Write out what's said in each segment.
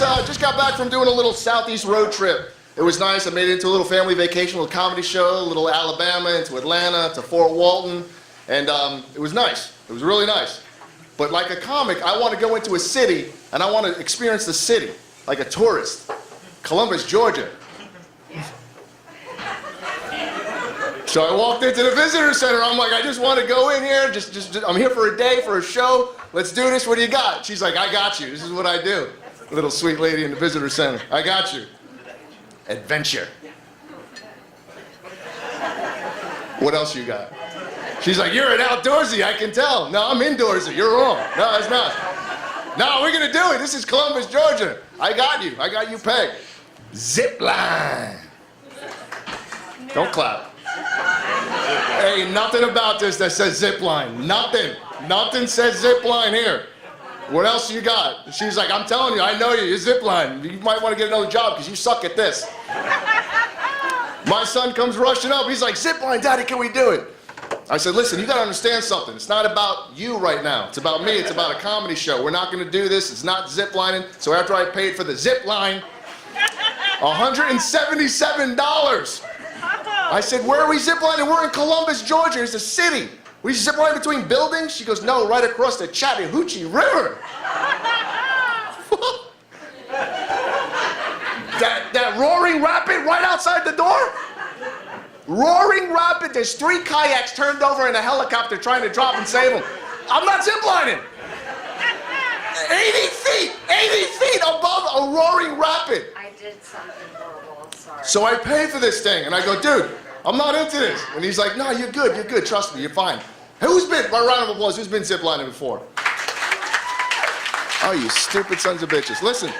just got back from doing a little Southeast road trip. It was nice. I made it into a little family vacation, a little comedy show, a little Alabama, into Atlanta, to Fort Walton, and it was nice. It was really nice. But like a comic, I want to go into a city, and I want to experience the city, like a tourist. Columbus, Georgia. So I walked into the visitor center. I'm like, I just want to go in here. I'm here for a day, for a show. Let's do this. What do you got? She's like, I got you. This is what I do. Little sweet lady in the visitor center. I got you. Adventure. What else you got? She's like, you're an outdoorsy, I can tell. No, I'm indoorsy. You're wrong. No, it's not. No, we're going to do it. This is Columbus, Georgia. I got you. I got you pegged. Zip line. Don't clap. Hey, nothing about this that says zip line. Nothing. Nothing says zip line here. What else you got? She's like, I'm telling you, I know you. You're zip line. You might want to get another job because you suck at this. My son comes rushing up. He's like, zip line, Daddy, can we do it? I said, listen, you got to understand something. It's not about you right now. It's about me. It's about a comedy show. We're not going to do this. It's not zip lining. So after I paid for the zip line, $177. I said, where are we zip lining? We're in Columbus, Georgia. It's a city. We zip line between buildings? She goes, no, right across the Chattahoochee River. that roaring rapid right outside the door? Roaring rapid, there's 3 kayaks turned over in a helicopter trying to drop and save them. I'm not ziplining. 80 feet above a roaring rapid. I did something horrible, I'm sorry. So I pay for this thing, and I go, dude, I'm not into this. And he's like, no, you're good, trust me, you're fine. Who's been, a round of applause, who's been ziplining before? Oh, you stupid sons of bitches. Listen,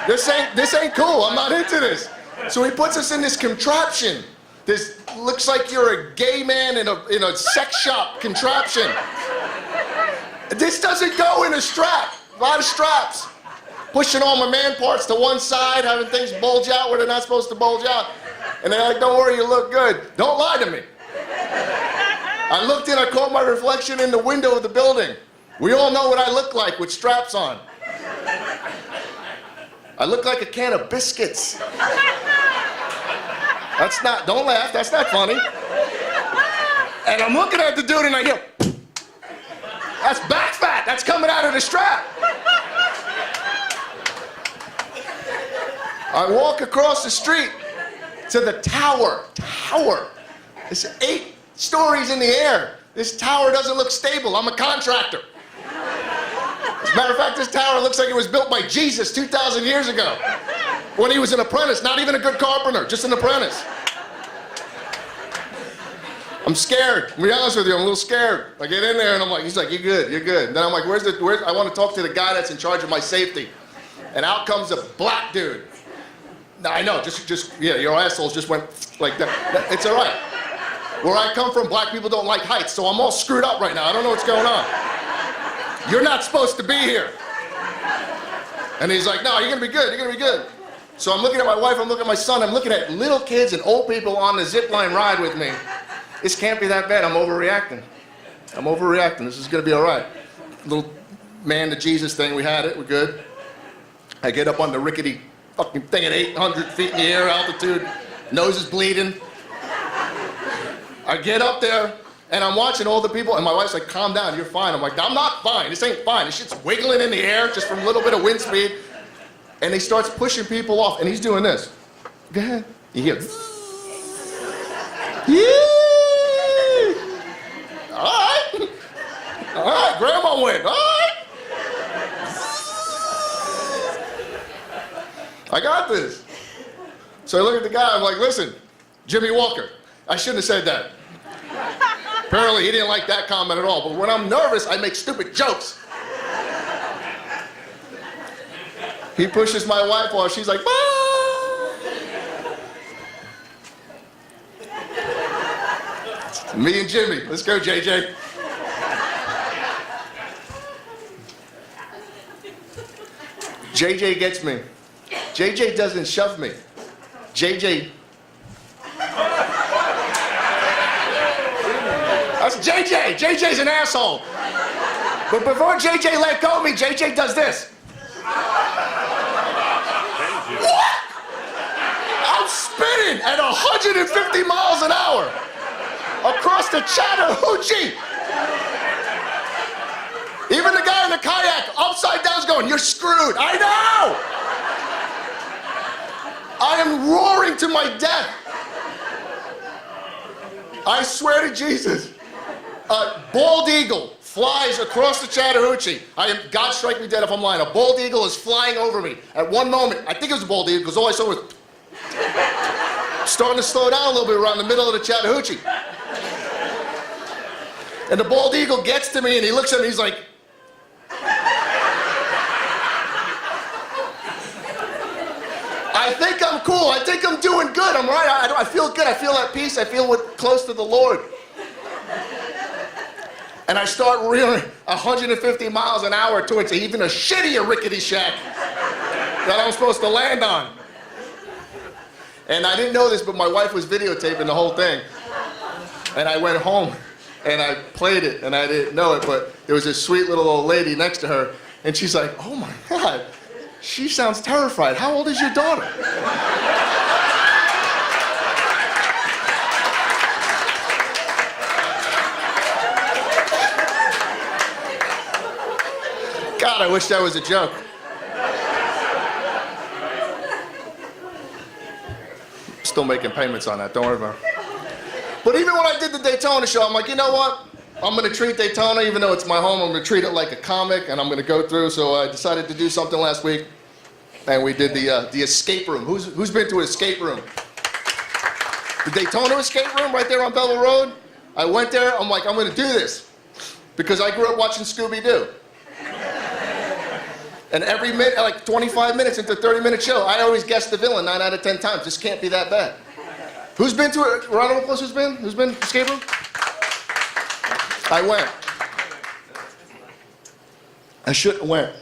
this ain't cool, I'm not into this. So he puts us in this contraption. This looks like you're a gay man in a sex shop contraption. This doesn't go in a strap, a lot of straps. Pushing all my man parts to one side, having things bulge out where they're not supposed to bulge out. And they're like, don't worry, you look good. Don't lie to me. I looked in, I caught my reflection in the window of the building. We all know what I look like with straps on. I look like a can of biscuits. That's not, don't laugh, that's not funny. And I'm looking at the dude and I hear, that's back fat, that's coming out of the strap. I walk across the street to the tower. It's 8 stories in the air. This tower doesn't look stable. I'm a contractor. As a matter of fact, this tower looks like it was built by Jesus 2,000 years ago when he was an apprentice, not even a good carpenter, just an apprentice. I'm scared. To be honest with you, I'm a little scared. I get in there and I'm like, he's like, you're good. And then I'm like, I want to talk to the guy that's in charge of my safety. And out comes a black dude. I know, yeah, your assholes just went like that. It's all right. Where I come from, black people don't like heights, so I'm all screwed up right now. I don't know what's going on. You're not supposed to be here. And he's like, no, you're gonna be good. So I'm looking at my wife, I'm looking at my son, I'm looking at little kids and old people on the zip line ride with me. This can't be that bad, I'm overreacting. This is gonna be all right. Little man to Jesus thing, we had it, we're good. I get up on the rickety fucking thing at 800 feet in the air altitude, nose is bleeding. I get up there and I'm watching all the people and my wife's like, calm down, you're fine. I'm like, I'm not fine, this ain't fine. This shit's wiggling in the air just from a little bit of wind speed. And he starts pushing people off and he's doing this. Go ahead. You hear, yeah. All right, grandma went, all right. I got this. So I look at the guy, I'm like, listen, Jimmy Walker. I shouldn't have said that. Apparently he didn't like that comment at all, but when I'm nervous, I make stupid jokes. He pushes my wife off, she's like, ah! Me and Jimmy, let's go, JJ. JJ gets me. JJ doesn't shove me. JJ. That's JJ. JJ's an asshole. But before JJ let go of me, JJ does this. spinning at 150 miles an hour across the Chattahoochee. Even the guy in the kayak upside down is going, "You're screwed." I know. I am roaring to my death. I swear to Jesus. A bald eagle flies across the Chattahoochee. God strike me dead if I'm lying. A bald eagle is flying over me. At one moment, I think it was a bald eagle because all I saw was starting to slow down a little bit around the middle of the Chattahoochee. And the bald eagle gets to me and he looks at me, he's like, "I think I'm cool. I think I'm doing good. I'm right. I feel good. I feel at peace. I feel close to the Lord." And I start rearing 150 miles an hour towards even a shittier rickety shack that I'm supposed to land on. And I didn't know this, but my wife was videotaping the whole thing. And I went home and I played it, and I didn't know it, but there was this sweet little old lady next to her, and she's like, "Oh my God, she sounds terrified. How old is your daughter?" God, I wish that was a joke. Still making payments on that, don't worry about it. But even when I did the Daytona show, I'm like, you know what? I'm gonna treat Daytona, even though it's my home, I'm gonna treat it like a comic, and I'm gonna go through, so I decided to do something last week, and we did the escape room. Who's been to an escape room? The Daytona escape room right there on Belleville Road? I went there, I'm like, I'm gonna do this, because I grew up watching Scooby-Doo. And every minute, like 25 minutes into a 30-minute show, I always guess the villain 9 out of 10 times. This can't be that bad. Who's been to it? Round of applause, who's been? Who's been to escape room? I went. I shouldn't have went.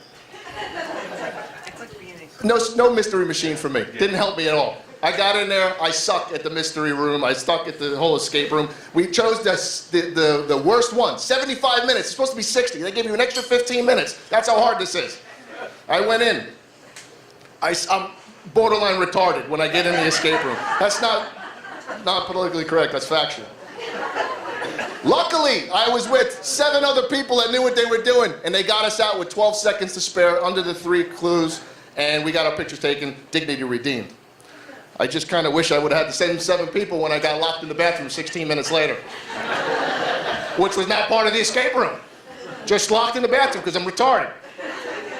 No mystery machine for me. Didn't help me at all. I got in there, I sucked at the mystery room, I stuck at the whole escape room. We chose the worst one, 75 minutes. It's supposed to be 60. They gave you an extra 15 minutes. That's how hard this is. I went in. I'm borderline retarded when I get in the escape room. That's not politically correct, that's factual. Luckily, I was with 7 other people that knew what they were doing, and they got us out with 12 seconds to spare under the 3 clues, and we got our pictures taken, dignity redeemed. I just kind of wish I would have had the same 7 people when I got locked in the bathroom 16 minutes later, which was not part of the escape room. Just locked in the bathroom because I'm retarded.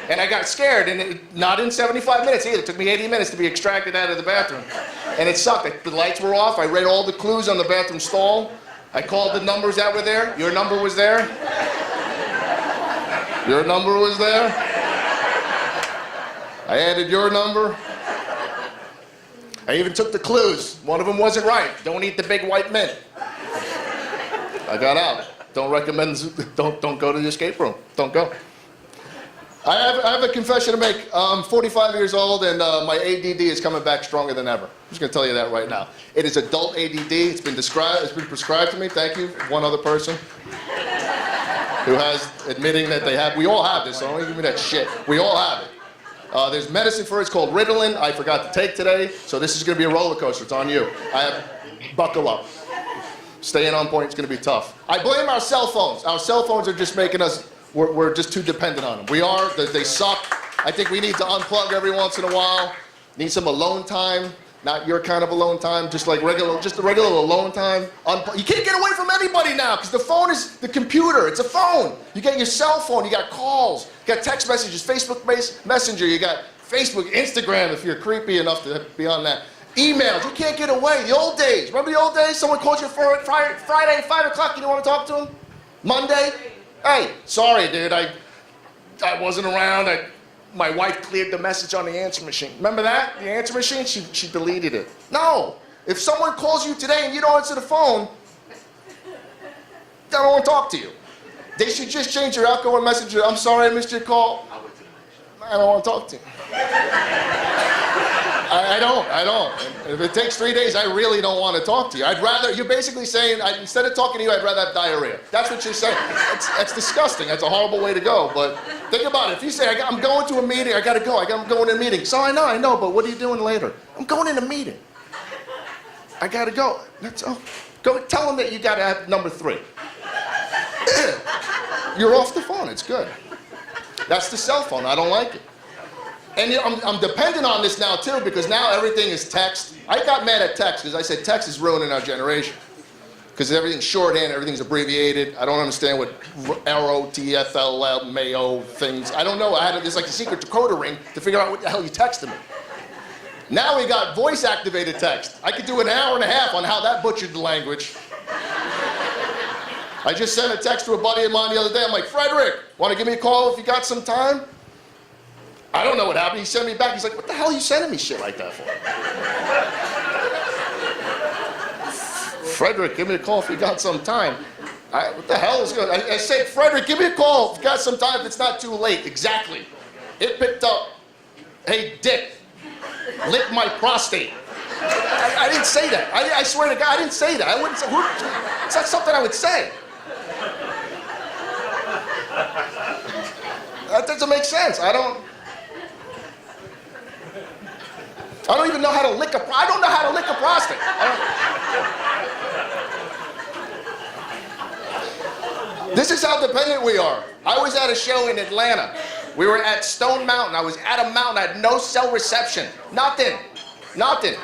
And I got scared, and not in 75 minutes either. It took me 80 minutes to be extracted out of the bathroom. And it sucked. The lights were off. I read all the clues on the bathroom stall. I called the numbers that were there. Your number was there. Your number was there. I added your number. I even took the clues. One of them wasn't right. Don't eat the big white mint. I got out. Don't recommend, don't go to the escape room. Don't go. I have a confession to make. I'm 45 years old, and my ADD is coming back stronger than ever. I'm just going to tell you that right now. It is adult ADD. It's been prescribed to me. Thank you. One other person who has admitting that they have. We all have this, so don't give me that shit. We all have it. There's medicine for it. It's called Ritalin. I forgot to take today, so this is going to be a roller coaster. It's on you. Buckle up. Staying on point is going to be tough. I blame our cell phones. Our cell phones are just making us. We're just too dependent on them. We are. They suck. I think we need to unplug every once in a while. Need some alone time. Not your kind of alone time. Just a regular alone time. You can't get away from anybody now because the phone is the computer. It's a phone. You got your cell phone. You got calls. You got text messages. Facebook Messenger. You got Facebook, Instagram if you're creepy enough to be on that. Emails. You can't get away. The old days. Remember the old days? Someone called you Friday at 5 o'clock. You didn't want to talk to them. Monday. Hey, sorry, dude, I wasn't around. My wife cleared the message on the answer machine. Remember that? The answer machine? She deleted it. No. If someone calls you today and you don't answer the phone, they don't want to talk to you. They should just change your outgoing message. I'm sorry I missed your call. I don't want to talk to you. I don't. If it takes 3 days, I really don't want to talk to you. You're basically saying, instead of talking to you, I'd rather have diarrhea. That's what you're saying. That's disgusting. That's a horrible way to go. But think about it. If you say, I'm going to a meeting, I got to go. I'm going to a meeting. So I know, but what are you doing later? I'm going in a meeting. I gotta go. Go tell him that you gotta have number 3. You're off the phone, it's good. That's the cell phone, I don't like it. And I'm dependent on this now too, because now everything is text. I got mad at text because I said text is ruining our generation. Because everything's shorthand, everything's abbreviated. I don't understand what ROTFL, Mayo things. I don't know. There's like a secret decoder ring to figure out what the hell you texted me. Now we got voice-activated text. I could do an hour and a half on how that butchered the language. I just sent a text to a buddy of mine the other day. I'm like, Frederick, want to give me a call if you got some time? I don't know what happened. He sent me back. He's like, what the hell are you sending me shit like that for? Frederick, give me a call if you got some time. What the hell is going on? I said, Frederick, give me a call if you got some time, if it's not too late. Exactly. It picked up, hey, Dick, lick my prostate. I didn't say that. I swear to God, I didn't say that. I wouldn't say, it's not something I would say. That doesn't make sense. I don't even know how to lick I don't know how to lick a prostate. This is how dependent we are. I was at a show in Atlanta. We were at Stone Mountain. I was at a mountain. I had no cell reception. Nothing. And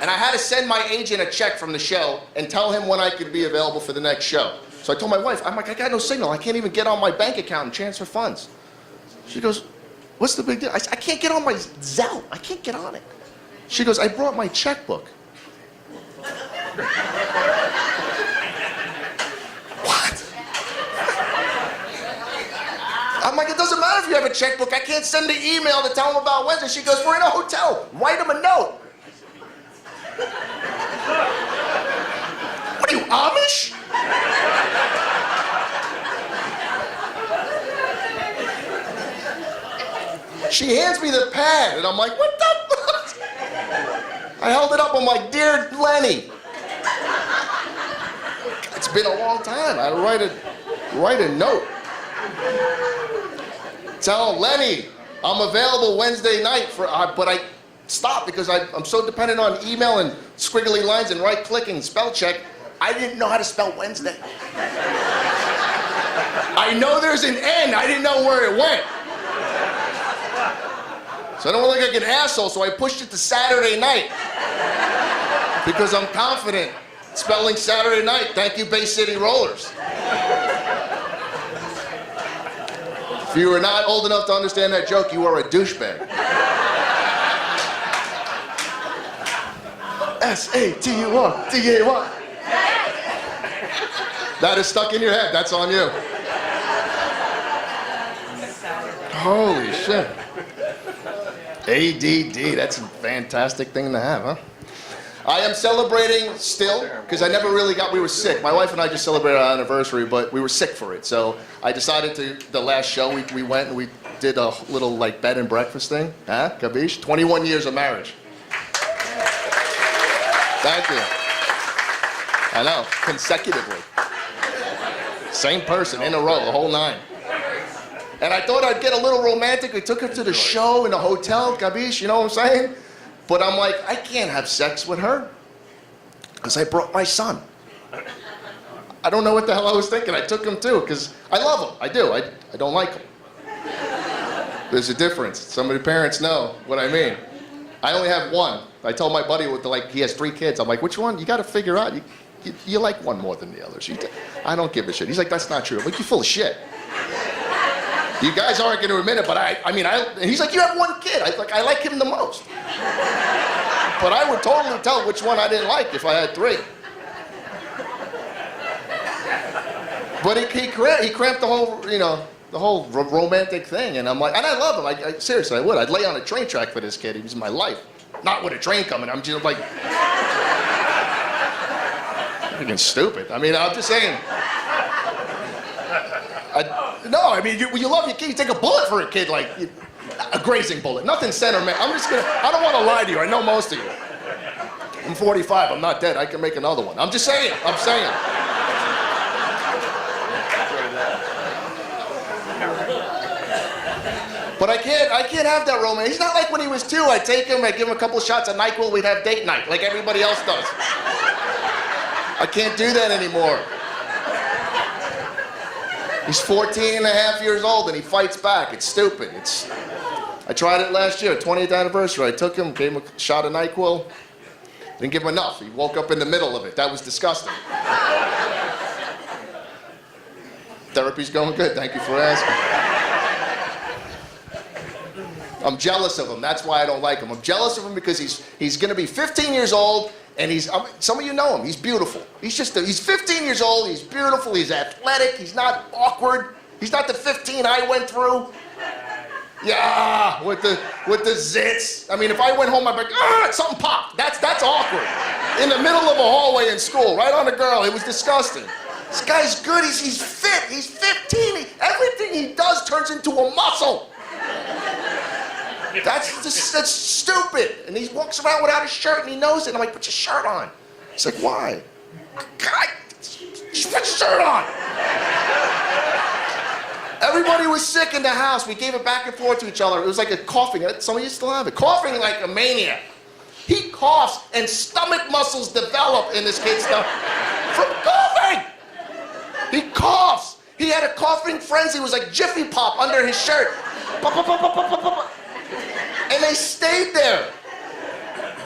I had to send my agent a check from the show and tell him when I could be available for the next show. So I told my wife, I'm like, I got no signal. I can't even get on my bank account and transfer funds. She goes, what's the big deal? I can't get on my Zelle. I can't get on it. She goes, I brought my checkbook. What? I'm like, it doesn't matter if you have a checkbook. I can't send an email to tell them about Wednesday. She goes, we're in a hotel. Write them a note. What are you, Amish? She hands me the pad, and I'm like, what the fuck? I held it up, I'm like, dear Lenny. It's been a long time. I write a note. Tell Lenny, I'm available Wednesday night, but I stopped because I'm so dependent on email and squiggly lines and right-clicking, spell check. I didn't know how to spell Wednesday. I know there's an N, I didn't know where it went. So I don't look like an asshole, so I pushed it to Saturday night. Because I'm confident spelling Saturday night. Thank you, Bay City Rollers. If you are not old enough to understand that joke, you are a douchebag. S-A-T-U-R-T-A-Y. That is stuck in your head. That's on you. Holy shit. ADD, that's a fantastic thing to have, huh? I am celebrating still, because I never really we were sick. My wife and I just celebrated our anniversary, but we were sick for it. So I decided the last show, we went and we did a little like bed and breakfast thing. Huh? Kabish? 21 years of marriage. Thank you. I know, consecutively. Same person in a row, the whole 9. And I thought I'd get a little romantic. We took her to the show in a hotel, Kabish, you know what I'm saying? But I'm like, I can't have sex with her because I brought my son. I don't know what the hell I was thinking. I took him too because I love him. I do. I don't like him. There's a difference. Some of the parents know what I mean. I only have one. I told my buddy he has 3 kids. I'm like, which one? You got to figure out. You like one more than the others. I don't give a shit. He's like, that's not true. I'm like, you're full of shit. You guys aren't going to admit it, but and he's like, you have 1 kid. I like him the most. But I would totally tell which one I didn't like if I had 3. But he cramped the whole romantic thing, and I'm like, and I love him. Seriously, I would. I'd lay on a train track for this kid. He was my life. Not with a train coming. I'm just like, freaking stupid. I'm just saying. You love your kid. You take a bullet for a kid, like a grazing bullet. Nothing sentimental. I don't want to lie to you. I know most of you. I'm 45. I'm not dead. I can make another one. I'm just saying. But I can't have that romance. He's not like when he was 2. I'd take him, I'd give him a couple of shots of NyQuil, we'd have date night, like everybody else does. I can't do that anymore. He's 14 and a half years old and he fights back. It's stupid. I tried it last year, 20th anniversary. I took him, gave him a shot of NyQuil. Didn't give him enough. He woke up in the middle of it. That was disgusting. Therapy's going good. Thank you for asking. I'm jealous of him. That's why I don't like him. I'm jealous of him because he's going to be 15 years old, and some of you know him. He's beautiful. He's 15 years old. He's beautiful. He's athletic. He's not awkward. He's not the 15 I went through. Yeah, with the zits. I mean, if I went home, I'd be like, something popped. That's awkward. In the middle of a hallway in school, right on a girl. It was disgusting. This guy's good. He's fit. He's 15. Everything he does turns into a muscle. That's stupid. And he walks around without a shirt and he knows it. And I'm like, put your shirt on. He's like, why? God, just put your shirt on. Everybody was sick in the house. We gave it back and forth to each other. It was like a coughing. Some of you still have it. Coughing like a maniac. He coughs and stomach muscles develop in this kid's stomach from coughing. He coughs. He had a coughing frenzy. It was like Jiffy Pop under his shirt. And they stayed there.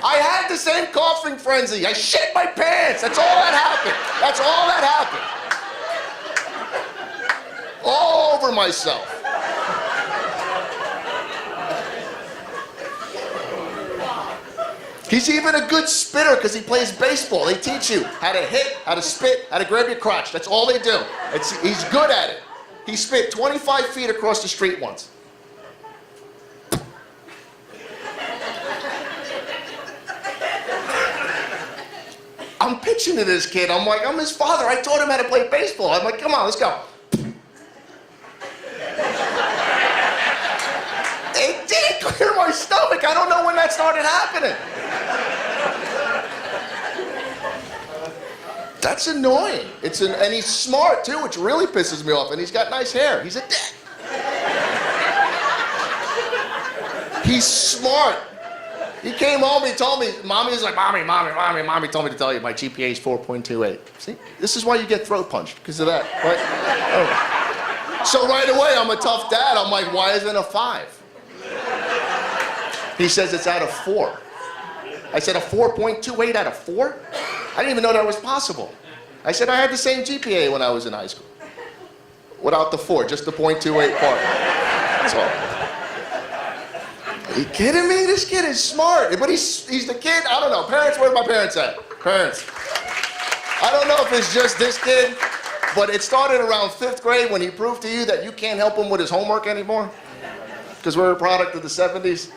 I had the same coughing frenzy. I shit my pants. That's all that happened. That's all that happened. All over myself. He's even a good spitter because he plays baseball. They teach you how to hit, how to spit, how to grab your crotch. That's all they do. He's good at it. He spit 25 feet across the street once. I'm pitching to this kid. I'm like, I'm his father. I taught him how to play baseball. I'm like, come on, let's go. It didn't clear my stomach. I don't know when that started happening. That's annoying. And he's smart too, which really pisses me off. And he's got nice hair. He's a dick. He's smart. He came home, he told me, Mommy was like, Mommy told me to tell you my GPA is 4.28. See, this is why you get throat punched, because of that. Right? Oh. So right away, I'm a tough dad. I'm like, why isn't it a 5? He says it's out of 4. I said, a 4.28 out of 4? I didn't even know that was possible. I said, I had the same GPA when I was in high school. Without the 4, just the 0.28 part. That's all. Are you kidding me? This kid is smart. But he's the kid, I don't know. Parents, where are my parents at? Parents. I don't know if it's just this kid, but it started around 5th grade when he proved to you that you can't help him with his homework anymore. Because we're a product of the 70s.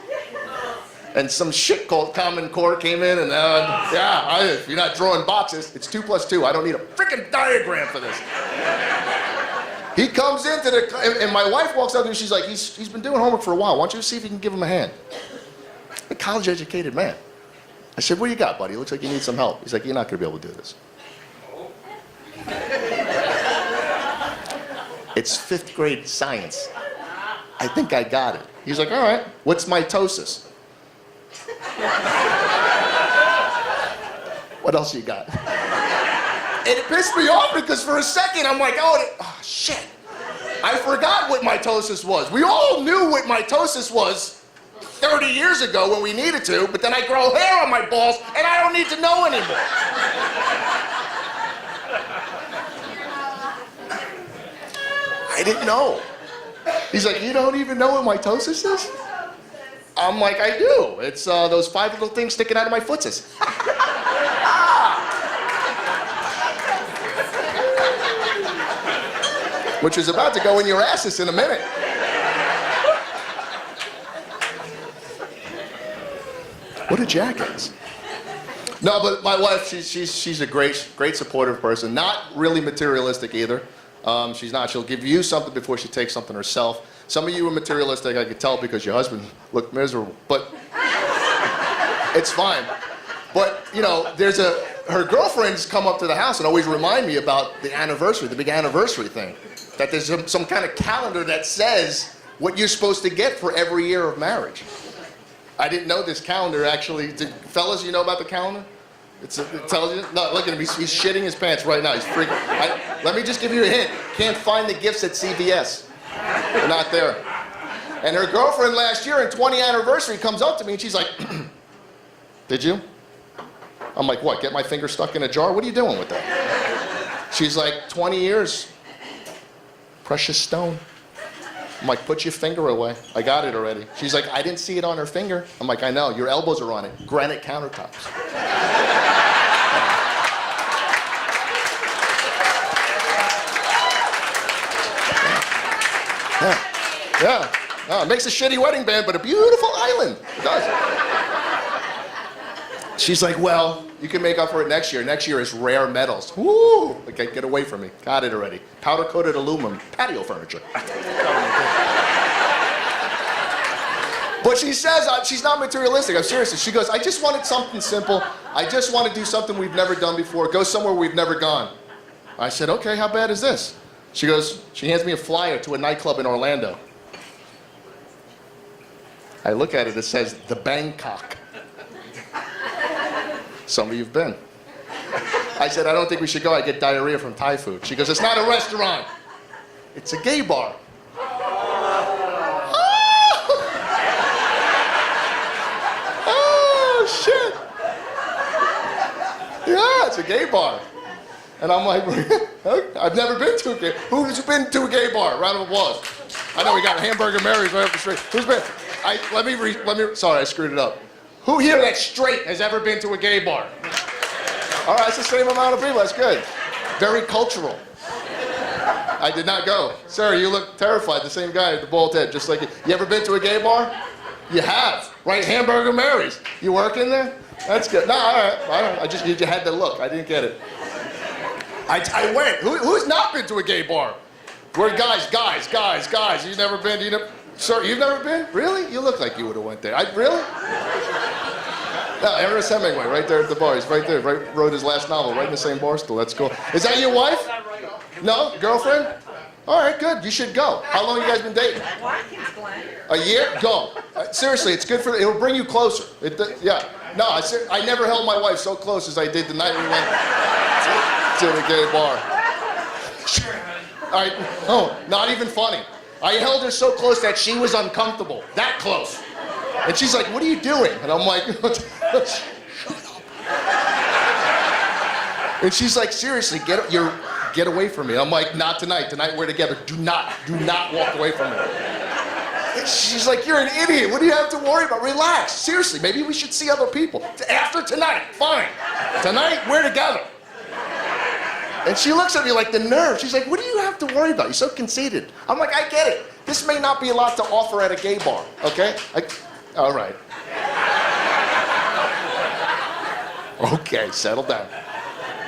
And some shit called Common Core came in, and if you're not drawing boxes, it's 2 + 2. I don't need a freaking diagram for this. He comes into and my wife walks up to me, she's like, he's been doing homework for a while. Why don't you see if you can give him a hand? A college-educated man. I said, what do you got, buddy? It looks like you need some help. He's like, you're not going to be able to do this. It's 5th grade science. I think I got it. He's like, all right, what's mitosis? What else you got? And it pissed me off because for a second I'm like, oh shit. I forgot what mitosis was. We all knew what mitosis was 30 years ago when we needed to, but then I grow hair on my balls and I don't need to know anymore. I didn't know. He's like, you don't even know what mitosis is? I'm like, I do. It's those 5 little things sticking out of my footses. Which is about to go in your asses in a minute. What a jackass. No, but my wife, she's a great supportive person. Not really materialistic either. She's not. She'll give you something before she takes something herself. Some of you are materialistic, I could tell because your husband looked miserable, but it's fine. But, you know, her girlfriends come up to the house and always remind me about the anniversary, the big anniversary thing. That there's some kind of calendar that says what you're supposed to get for every year of marriage. I didn't know this calendar actually. Fellas, you know about the calendar? It tells you. No, look at him. He's shitting his pants right now. He's freaking. Let me just give you a hint. Can't find the gifts at CVS. They're not there. And her girlfriend last year, in 20th anniversary, comes up to me and she's like, "Did you?" I'm like, "What? Get my finger stuck in a jar? What are you doing with that?" She's like, 20 years. Precious stone. I'm like, "Put your finger away. I got it already." She's like, "I didn't see it on her finger." I'm like, "I know. Your elbows are on it. Granite countertops." Yeah. It makes a shitty wedding band, but a beautiful island. It does. She's like, "Well, you can make up for it next year. Next year is rare metals." Woo! Okay, get away from me. Got it already. Powder-coated aluminum patio furniture. But she says she's not materialistic. I'm serious. She goes, "I just wanted something simple. I just want to do something we've never done before. Go somewhere we've never gone." I said, "Okay, how bad is this?" She hands me a flyer to a nightclub in Orlando. I look at it, it says, "The Bangkok." Some of you've been. I said, "I don't think we should go. I get diarrhea from Thai food." She goes, "It's not a restaurant. It's a gay bar." Oh, shit. Yeah, it's a gay bar. And I'm like, I've never been to a gay bar. Who's been to a gay bar? Round of applause. I know we got Hamburger Mary's right up the street. Who's been? Sorry, I screwed it up. Who here that's straight has ever been to a gay bar? All right, it's the same amount of people. That's good. Very cultural. I did not go. Sir, you look terrified. The same guy with the bald head, just like you. You ever been to a gay bar? You have, right? Hamburger Mary's. You work in there? That's good. No, all right. You had the look. I didn't get it. I went. Who's not been to a gay bar? We're guys. You've never been? Sir, you've never been? Really? You look like you would have went there. Really? No, Ernest Hemingway, right there at the bar. He's right there. Wrote his last novel, right in the same bar stool. That's cool. Is that your wife? No? Girlfriend? All right, good. You should go. How long have you guys been dating? A year? Go. Seriously, it's good it'll bring you closer. Yeah. No, I never held my wife so close as I did the night we went to the gay bar. All right. Oh, not even funny. I held her so close that she was uncomfortable. That close. And she's like, "What are you doing?" And I'm like, "Shut up." And she's like, "Seriously, get away from me." I'm like, "Not tonight. Tonight we're together. Do not walk away from me." And she's like, "You're an idiot. What do you have to worry about? Relax. Seriously, maybe we should see other people. After tonight, fine. Tonight, we're together." And she looks at me like the nerve. She's like, "What do you have to worry about? You're so conceited." I'm like, "I get it. This may not be a lot to offer at a gay bar, okay?" All right. Okay, settle down.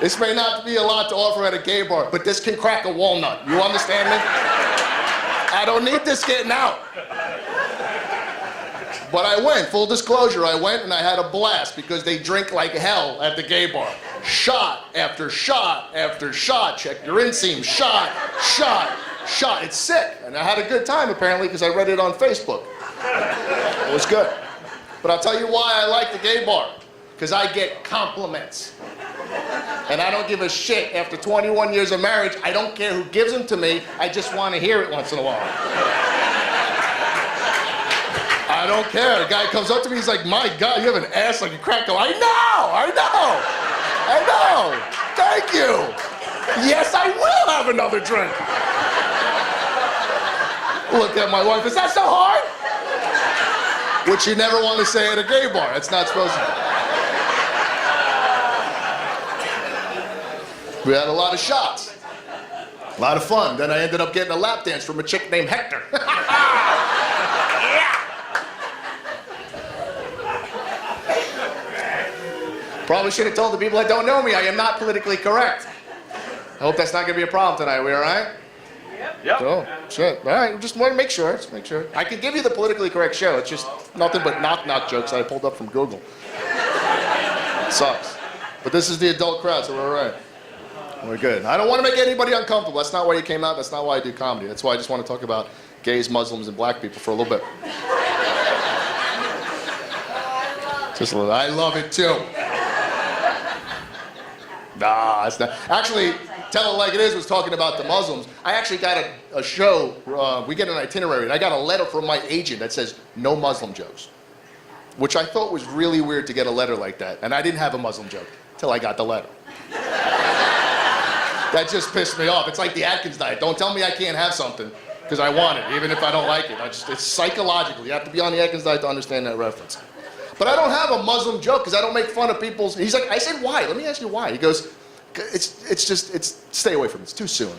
This may not be a lot to offer at a gay bar, but this can crack a walnut. You understand me? I don't need this getting out. But I went, full disclosure, I went and I had a blast because they drink like hell at the gay bar. Shot after shot after shot. Check your inseam. Shot. It's sick. And I had a good time apparently because I read it on Facebook. It was good. But I'll tell you why I like the gay bar. Because I get compliments. And I don't give a shit. After 21 years of marriage, I don't care who gives them to me. I just want to hear it once in a while. I don't care. A guy comes up to me, he's like, "My God, you have an ass like a crack." I know. Thank you. Yes, I will have another drink. Look at my wife. Is that so hard? Which you never want to say at a gay bar. It's not supposed to. We had a lot of shots. A lot of fun. Then I ended up getting a lap dance from a chick named Hector. Yeah. Probably should have told the people that don't know me I am not politically correct. I hope that's not going to be a problem tonight. We all right? Yep. Oh, shit. All right, just want to make sure. I can give you the politically correct show. It's just nothing but knock-knock jokes that I pulled up from Google. It sucks. But this is the adult crowd, so we're all right. We're good. I don't want to make anybody uncomfortable. That's not why you came out. That's not why I do comedy. That's why I just want to talk about gays, Muslims, and black people for a little bit. Just a little. I love it too. Nah, it's not. Actually, Tell It Like It Is was talking about the Muslims. I actually got a show, we get an itinerary, and I got a letter from my agent that says, no Muslim jokes. Which I thought was really weird to get a letter like that. And I didn't have a Muslim joke till I got the letter. That just pissed me off. It's like the Atkins diet. Don't tell me I can't have something, because I want it, even if I don't like it. It's psychological. You have to be on the Atkins diet to understand that reference. But I don't have a Muslim joke, because I don't make fun of people's... He's like, I said, why? Let me ask you why. He goes, stay away from it. It's too soon.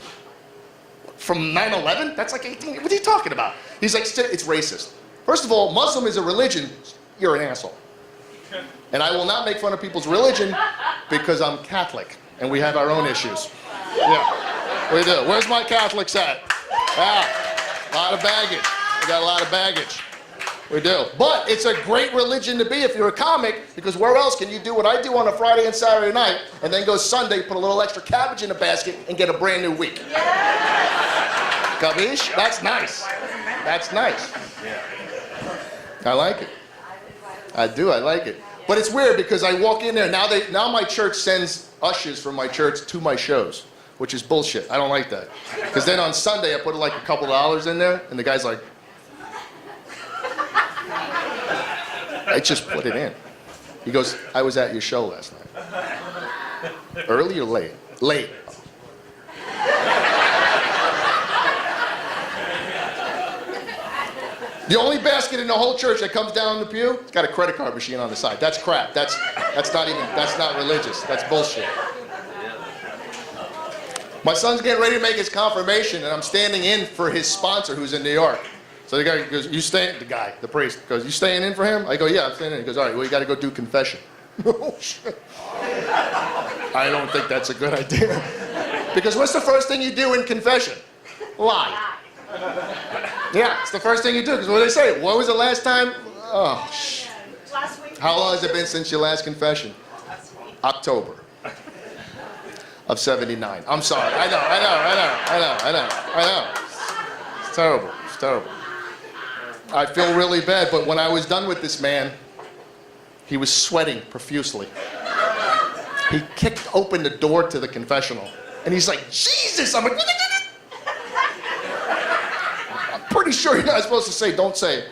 From 9/11? That's like 18... What are you talking about? He's like, it's racist. First of all, Muslim is a religion. You're an asshole. And I will not make fun of people's religion, because I'm Catholic, and we have our own issues. Yeah, we do. Where's my Catholics at? Ah, a lot of baggage. We got a lot of baggage. We do. But it's a great religion to be if you're a comic, because where else can you do what I do on a Friday and Saturday night, and then go Sunday, put a little extra cabbage in a basket, and get a brand new week? Capiche? That's nice. That's nice. I like it. I do. I like it. But it's weird because I walk in there, now my church sends ushers from my church to my shows, which is bullshit. I don't like that. Because then on Sunday, I put like a couple dollars in there, and the guy's like, I just put it in. He goes, I was at your show last night. Early or late? Late. The only basket in the whole church that comes down the pew, it's got a credit card machine on the side. That's crap. That's not religious. That's bullshit. My son's getting ready to make his confirmation, and I'm standing in for his sponsor who's in New York. So the guy goes, the priest goes, you staying in for him? I go, yeah, I'm staying in. He goes, all right, well, you got to go do confession. Oh, shit. I don't think that's a good idea. Because what's the first thing you do in confession? Lie. Yeah, it's the first thing you do, because what do they say? What was the last time? Oh, shit. Last week. How long has it been since your last confession? Last week. October of '79. I'm sorry. I know. It's terrible. It's terrible. I feel really bad, but when I was done with this man, he was sweating profusely. He kicked open the door to the confessional, and he's like, Jesus! I'm like, I'm pretty sure you're not supposed to say, don't say it.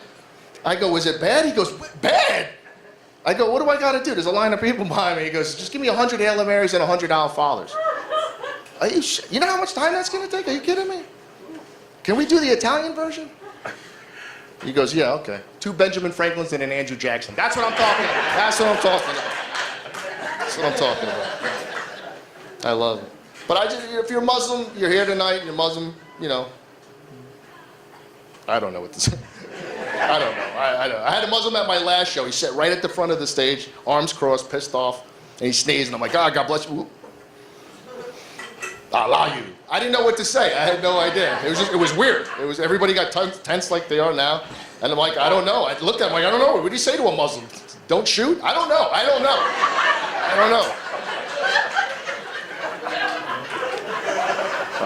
I go, is it bad? He goes, bad? I go, what do I got to do? There's a line of people behind me. He goes, just give me 100 Hail Marys and 100 Our Fathers. Are you you know how much time that's going to take? Are you kidding me? Can we do the Italian version? He goes, yeah, okay. 2 Benjamin Franklins and an Andrew Jackson. That's what I'm talking about. That's what I'm talking about. That's what I'm talking about. I love it. But if you're Muslim, you're here tonight, and you're Muslim, you know, I don't know what to say. I don't know. I had a Muslim at my last show. He sat right at the front of the stage, arms crossed, pissed off, and he sneezed, and I'm like, God bless you. Allah you. I didn't know what to say. I had no idea. It was weird. Everybody got tense like they are now, and I'm like, I don't know. I looked at him like, I don't know. What do you say to a Muslim? Don't shoot? I don't know. I don't know.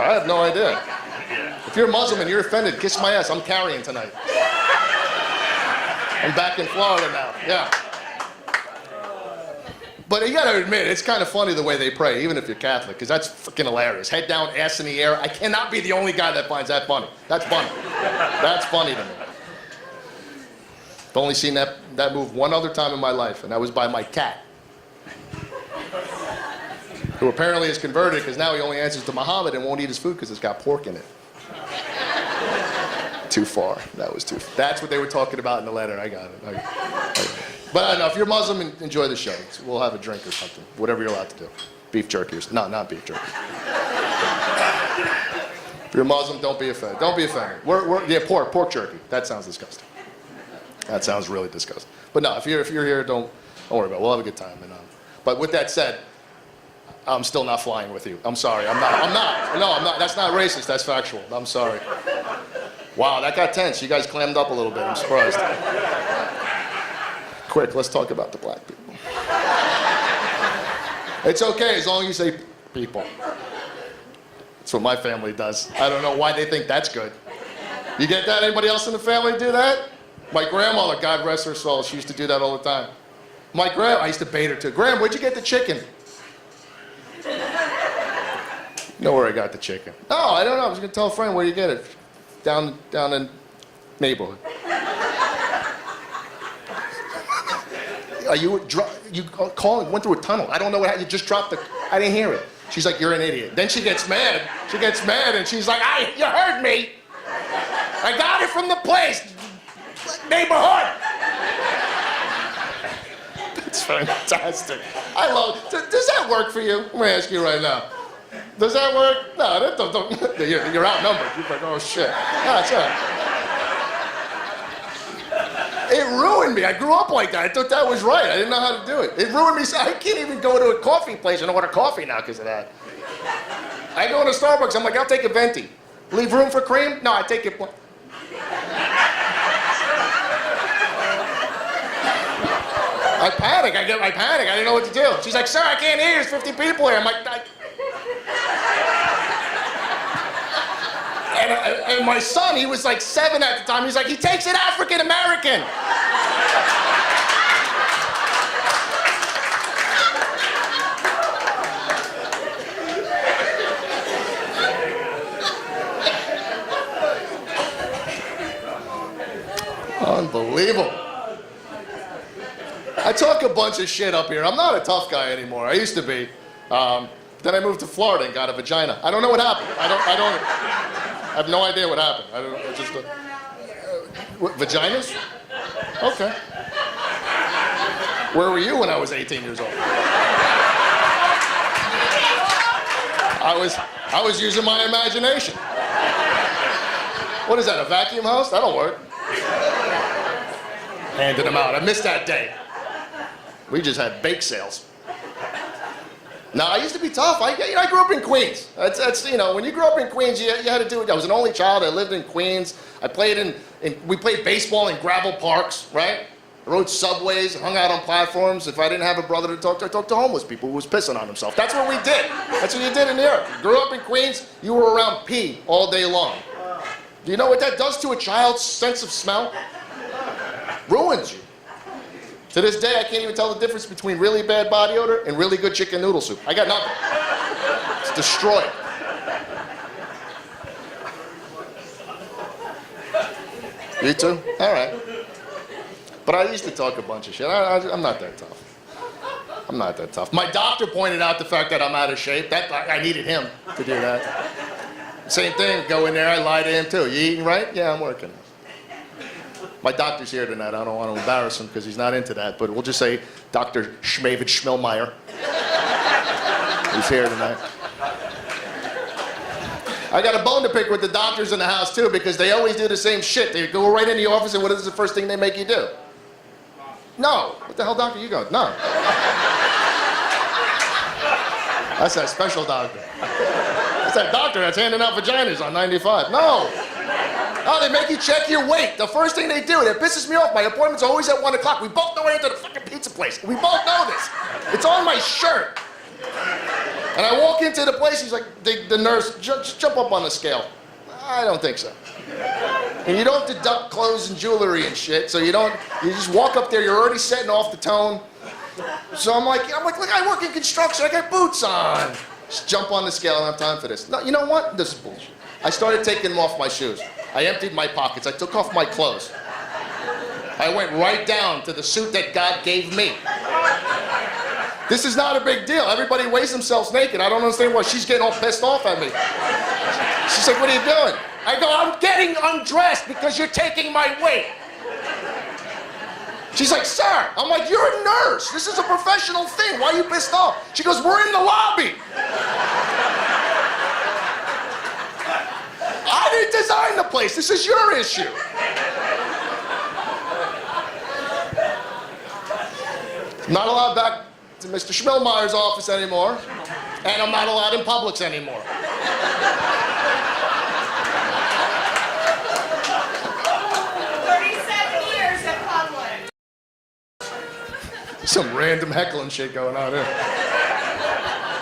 I have no idea. If you're Muslim and you're offended, kiss my ass. I'm carrying tonight. I'm back in Florida now. Yeah. But you gotta admit, it's kind of funny the way they pray, even if you're Catholic, because that's freaking hilarious. Head down, ass in the air. I cannot be the only guy that finds that funny. That's funny. That's funny to me. I've only seen that move one other time in my life, and that was by my cat, who apparently is converted because now he only answers to Muhammad and won't eat his food because it's got pork in it. Too far. That was too far. That's what they were talking about in the letter. I got it. But I don't know, if you're Muslim, enjoy the show. We'll have a drink or something. Whatever you're allowed to do. Beef jerky or no, not beef jerky. If you're Muslim, don't be offended. Don't be offended. Yeah, pork jerky. That sounds disgusting. That sounds really disgusting. But no, if you're here, don't worry about it. We'll have a good time. But with that said, I'm still not flying with you. I'm sorry. I'm not. No, I'm not. That's not racist. That's factual. I'm sorry. Wow, that got tense. You guys clammed up a little bit. I'm surprised. Quick, let's talk about the black people. It's okay as long as you say people. That's what my family does. I don't know why they think that's good. You get that? Anybody else in the family do that? My grandmother, God rest her soul, she used to do that all the time. I used to bait her too. Graham, where'd you get the chicken? You know where I got the chicken? Oh, I don't know. I was gonna tell a friend where you get it. Down in neighborhood. Are you calling? Went through a tunnel. I don't know what. You just dropped the. I didn't hear it. She's like, you're an idiot. Then she gets mad. And she's like, you heard me. I got it from the place. Neighborhood. That's fantastic. I love. Does that work for you? I'm gonna ask you right now. Does that work? No, that don't. You're outnumbered. You're like, oh shit. No, it's all right. It ruined me. I grew up like that. I thought that was right. I didn't know how to do it. It ruined me. I can't even go to a coffee place and order coffee now because of that. I go into Starbucks. I'm like, I'll take a venti. Leave room for cream? No, I take it. I panic. I didn't know what to do. She's like, sir, I can't hear you. There's 50 people here. I'm like, And my son, he was like 7 at the time. He's like, he takes it African American. Unbelievable. I talk a bunch of shit up here. I'm not a tough guy anymore. I used to be. Then I moved to Florida and got a vagina. I don't know what happened. I have no idea what happened. I don't know. Just what, vaginas? Okay. Where were you when I was 18 years old? I was using my imagination. What is that, a vacuum house? That'll work. Handed them out. I missed that day. We just had bake sales. No, I used to be tough. I grew up in Queens. That's when you grew up in Queens, you had to do it. I was an only child. I lived in Queens. We played baseball in gravel parks, right? I rode subways, hung out on platforms. If I didn't have a brother to talk to, I talked to homeless people who was pissing on himself. That's what we did. That's what you did in New York. You grew up in Queens, you were around pee all day long. Do you know what that does to a child's sense of smell? Ruins you. To this day, I can't even tell the difference between really bad body odor and really good chicken noodle soup. I got nothing. It's destroyed. You too? All right. But I used to talk a bunch of shit. I'm not that tough. I'm not that tough. My doctor pointed out the fact that I'm out of shape. I needed him to do that. Same thing, go in there, I lie to him too. You eating right? Yeah, I'm working. My doctor's here tonight. I don't want to embarrass him because he's not into that, but we'll just say Dr. Schmavid Schmilmeyer. He's here tonight. I got a bone to pick with the doctors in the house too because they always do the same shit. They go right in the office and what is the first thing they make you do? No. What the hell doctor you go? No. That's that special doctor. That's that doctor that's handing out vaginas on 95. No. Oh, they make you check your weight. The first thing they do, it pisses me off. My appointment's always at 1 o'clock. We both know I enter the fucking pizza place. We both know this. It's on my shirt. And I walk into the place, he's like, the nurse, just jump up on the scale. I don't think so. And you don't deduct clothes and jewelry and shit, so you just walk up there, you're already setting off the tone. So I'm like, look, I work in construction, I got boots on. Just jump on the scale, I don't have time for this. No, you know what? This is bullshit. I started taking off my shoes. I emptied my pockets. I took off my clothes. I went right down to the suit that God gave me. This is not a big deal. Everybody weighs themselves naked. I don't understand why she's getting all pissed off at me. She's like, what are you doing? I go, I'm getting undressed because you're taking my weight. She's like, sir. I'm like, you're a nurse. This is a professional thing. Why are you pissed off? She goes, we're in the lobby. I didn't design the place. This is your issue. Not allowed back to Mr. Schmilmeyer's office anymore, and I'm not allowed in Publix anymore. 37 years at Publix. Some random heckling shit going on here.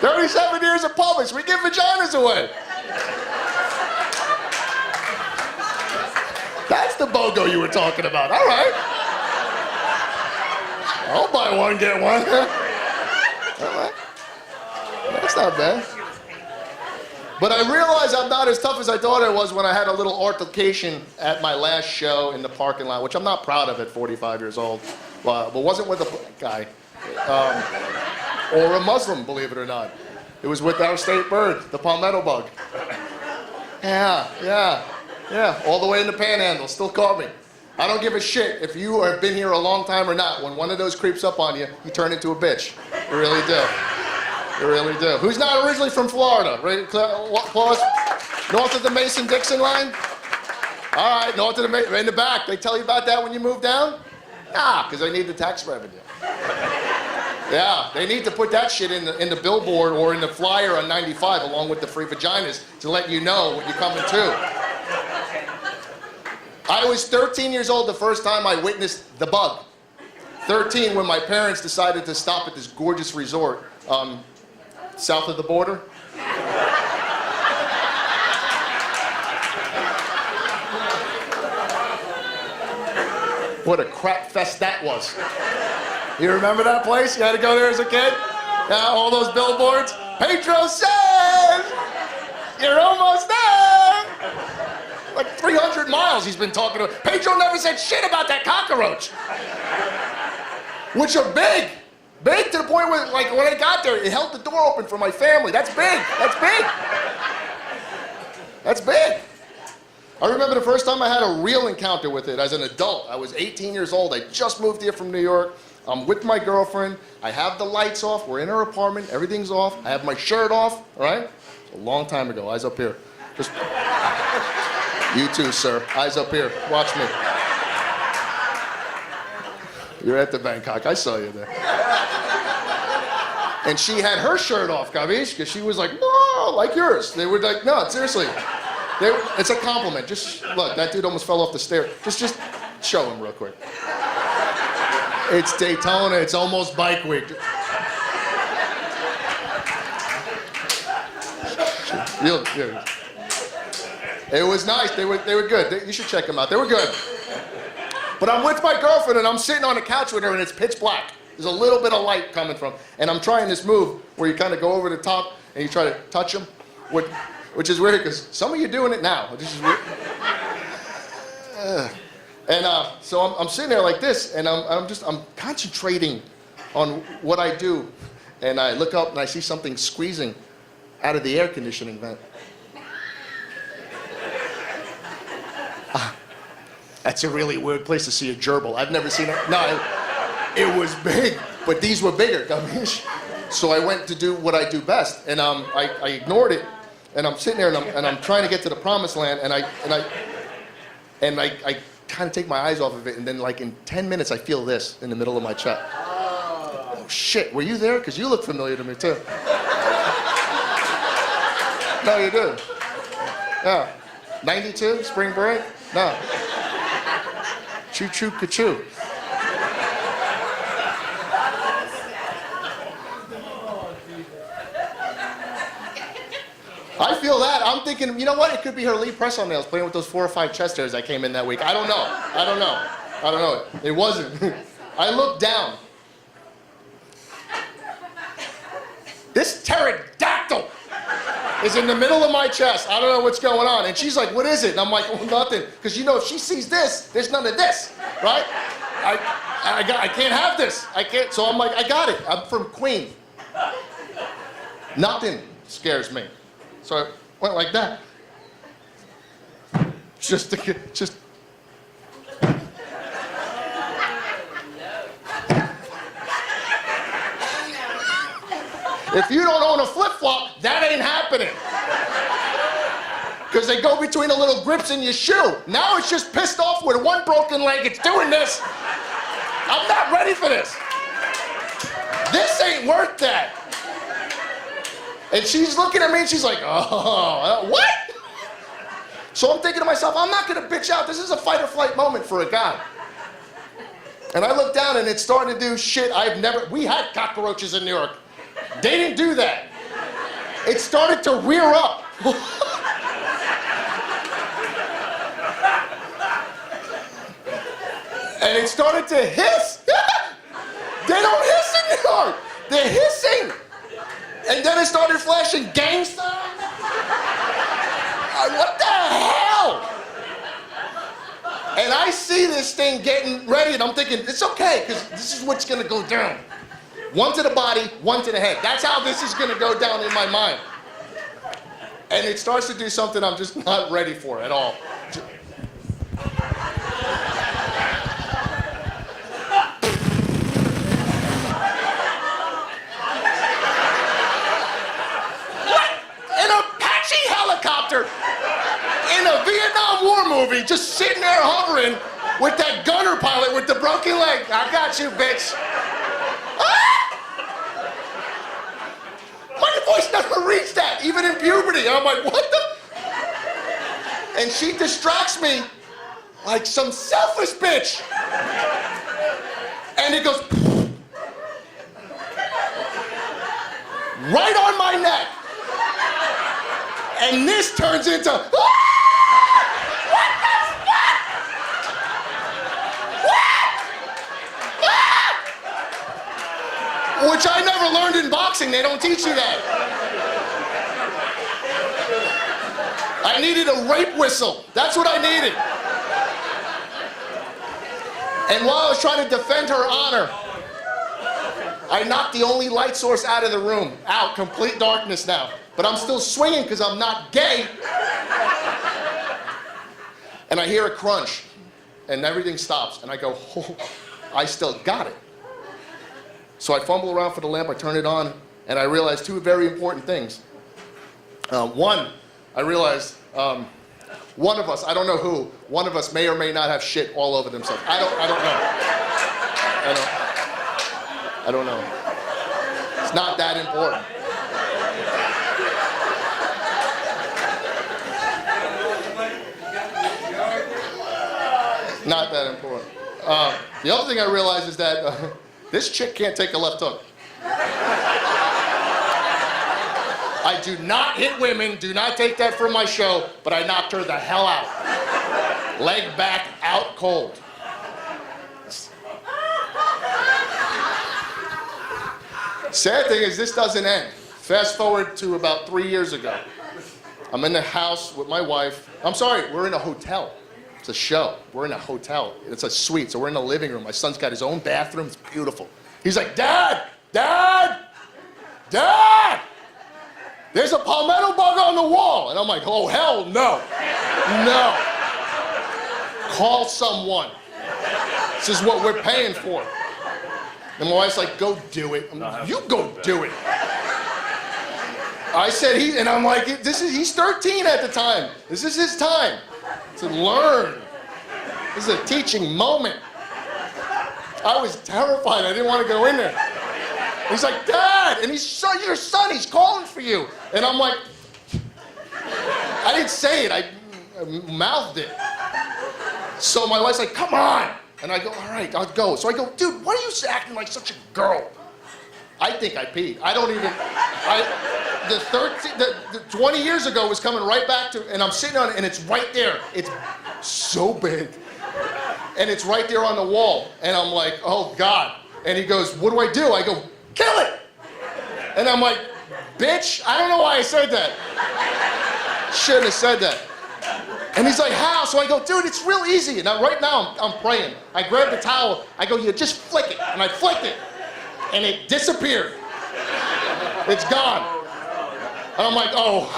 37 years at Publix. We give vaginas away. That's the BOGO you were talking about. All right. I'll buy one, get one. All right. That's not bad. But I realized I'm not as tough as I thought I was when I had a little altercation at my last show in the parking lot, which I'm not proud of at 45 years old. But wasn't with a black guy or a Muslim, believe it or not. It was with our state bird, the palmetto bug. Yeah, all the way in the panhandle, still caught me. I don't give a shit if you have been here a long time or not. When one of those creeps up on you, you turn into a bitch. You really do. You really do. Who's not originally from Florida? Right? Close. North of the Mason-Dixon line? All right, north of the in the back. They tell you about that when you move down? Nah, because they need the tax revenue. Yeah, they need to put that shit in the billboard or in the flyer on 95 along with the free vaginas to let you know what you're coming to. I was 13 years old the first time I witnessed the bug. 13 when my parents decided to stop at this gorgeous resort south of the border. What a crap fest that was. You remember that place? You had to go there as a kid? Yeah, all those billboards. Pedro says, you're almost there. Like 300 miles he's been talking to. Pedro never said shit about that cockroach. Which are big. Big to the point where, like, when I got there, it held the door open for my family. That's big. That's big. That's big. I remember the first time I had a real encounter with it as an adult. I was 18 years old. I just moved here from New York. I'm with my girlfriend. I have the lights off. We're in her apartment. Everything's off. I have my shirt off, all right? A long time ago. Eyes up here. Just... You too, sir. Eyes up here. Watch me. You're at the Bangkok. I saw you there. And she had her shirt off, Kavish, because she was like, whoa, like yours. They were like, no, seriously. It's a compliment. Just, look, that dude almost fell off the stair. Just show him real quick. It's Daytona. It's almost bike week. It was nice. They were good. You should check them out. They were good. But I'm with my girlfriend, and I'm sitting on the couch with her, and it's pitch black. There's a little bit of light coming from. And I'm trying this move where you kind of go over the top, and you try to touch them, which is weird, because some of you are doing it now. This is weird. So I'm sitting there like this, and I'm concentrating on what I do. And I look up, and I see something squeezing out of the air conditioning vent. That's a really weird place to see a gerbil. I've never seen it. No, it was big, but these were bigger. So I went to do what I do best, and I ignored it, and I'm sitting there, and I'm trying to get to the promised land, and I kind of take my eyes off of it, and then like in 10 minutes I feel this in the middle of my chest. Oh shit, were you there? Because you look familiar to me too. No, you do. Yeah. 92, spring break? No. Choo choo ka-choo. I feel that. I'm thinking, you know what? It could be her Lee press-on nails playing with those 4 or 5 chest hairs that came in that week. I don't know. It wasn't. I looked down. This pterodactyl is in the middle of my chest. I don't know what's going on. And she's like, what is it? And I'm like, well, nothing. Because, you know, if she sees this, there's none of this, right? I can't have this. I can't. So I'm like, I got it. I'm from Queen. Nothing scares me. So I went like that. Just. If you don't own a flip-flop, that ain't happening. Because they go between the little grips in your shoe. Now it's just pissed off with one broken leg. It's doing this. I'm not ready for this. This ain't worth that. And she's looking at me and she's like, oh, what? So I'm thinking to myself, I'm not going to bitch out. This is a fight or flight moment for a guy. And I looked down and it started to do shit we had cockroaches in New York. They didn't do that. It started to rear up. And it started to hiss. They don't hiss in New York. They're hissing. And then it started flashing gangsta. What the hell? And I see this thing getting ready, and I'm thinking, it's okay, because this is what's going to go down. One to the body, one to the head. That's how this is going to go down in my mind. And it starts to do something I'm just not ready for at all. In a Vietnam War movie, just sitting there hovering with that gunner pilot with the broken leg. I got you, bitch. Ah! My voice never reached that, even in puberty. And I'm like, what the? And she distracts me like some selfish bitch. And it goes right on my neck. And this turns into, what the fuck? What? Ah! Which I never learned in boxing. They don't teach you that. I needed a rape whistle. That's what I needed. And while I was trying to defend her honor, I knocked the only light source out of the room. Out, complete darkness now. But I'm still swinging because I'm not gay. And I hear a crunch, and everything stops. And I go, oh, I still got it. So I fumble around for the lamp, I turn it on, and I realize two very important things. One, I realized one of us, I don't know who, one of us may or may not have shit all over themselves. I don't know. It's not that important. Not that important. The other thing I realized is that this chick can't take a left hook. I do not hit women, do not take that from my show, but I knocked her the hell out. Leg back, out cold. Sad thing is, this doesn't end. Fast forward to about 3 years ago. I'm in the house with my wife. I'm sorry, we're in a hotel. It's a show. We're in a hotel. It's a suite, so we're in the living room. My son's got his own bathroom. It's beautiful. He's like, Dad! Dad! Dad! There's a palmetto bug on the wall. And I'm like, oh, hell no. No. Call someone. This is what we're paying for. And my wife's like, go do it. You go do it. I said, and I'm like, he's 13 at the time. This is his time to learn. This is a teaching moment. I was terrified. I didn't want to go in there. He's like, Dad, and he's your son. He's calling for you. And I'm like, I didn't say it. I mouthed it. So my wife's like, come on. And I go, all right, I'll go. So I go, dude, why are you acting like such a girl? I think I peed. I don't even, the 20 years ago was coming right back to, and I'm sitting on it, and it's right there. It's so big. And it's right there on the wall. And I'm like, oh, God. And he goes, what do? I go, kill it. And I'm like, bitch, I don't know why I said that. Shouldn't have said that. And he's like, how? So I go, dude, it's real easy. And right now, I'm praying. I grab the towel. I go, yeah, just flick it. And I flicked it. And it disappeared. It's gone. And I'm like, oh.